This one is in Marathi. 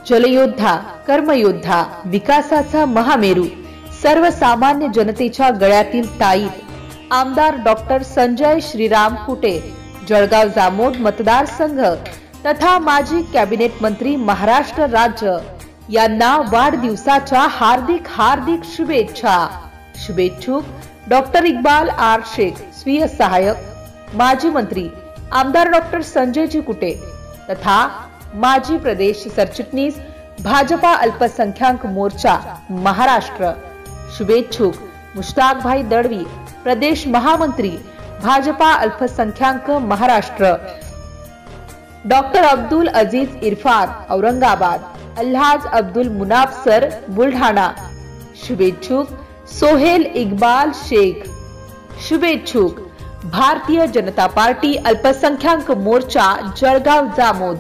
जलयोद्धा, कर्मयोद्धा, विकासाचा महामेरू, सर्वसामान्य जनतेच्या गळ्यातील ताईत आमदार डॉक्टर संजय श्रीराम कुटे, जळगाव जामोद मतदारसंघ तथा माजी कॅबिनेट मंत्री महाराष्ट्र राज्य यांना वाढदिवसाच्या हार्दिक हार्दिक शुभेच्छा। शुभेच्छुक डॉक्टर इक्बाल आर शेख, स्वीय सहायक माजी मंत्री आमदार डॉक्टर संजयजी कुटे तथा माजी प्रदेश सरचिटणीस भाजपा अल्पसंख्याक मोर्चा महाराष्ट्र। शुभेच्छुक मुश्ताक भाई दळवी, प्रदेश महामंत्री भाजपा अल्पसंख्याक Maharashtra. Doctor Abdul Aziz Irfan, Aurangabad. अल्हाज Abdul Munaf sir, Buldhana. शुभेच्छुक Sohail Iqbal Shaikh. शुभेच्छुक Bharatiya Janata party अल्पसंख्याक मोर्चा, जळगाव जामोद।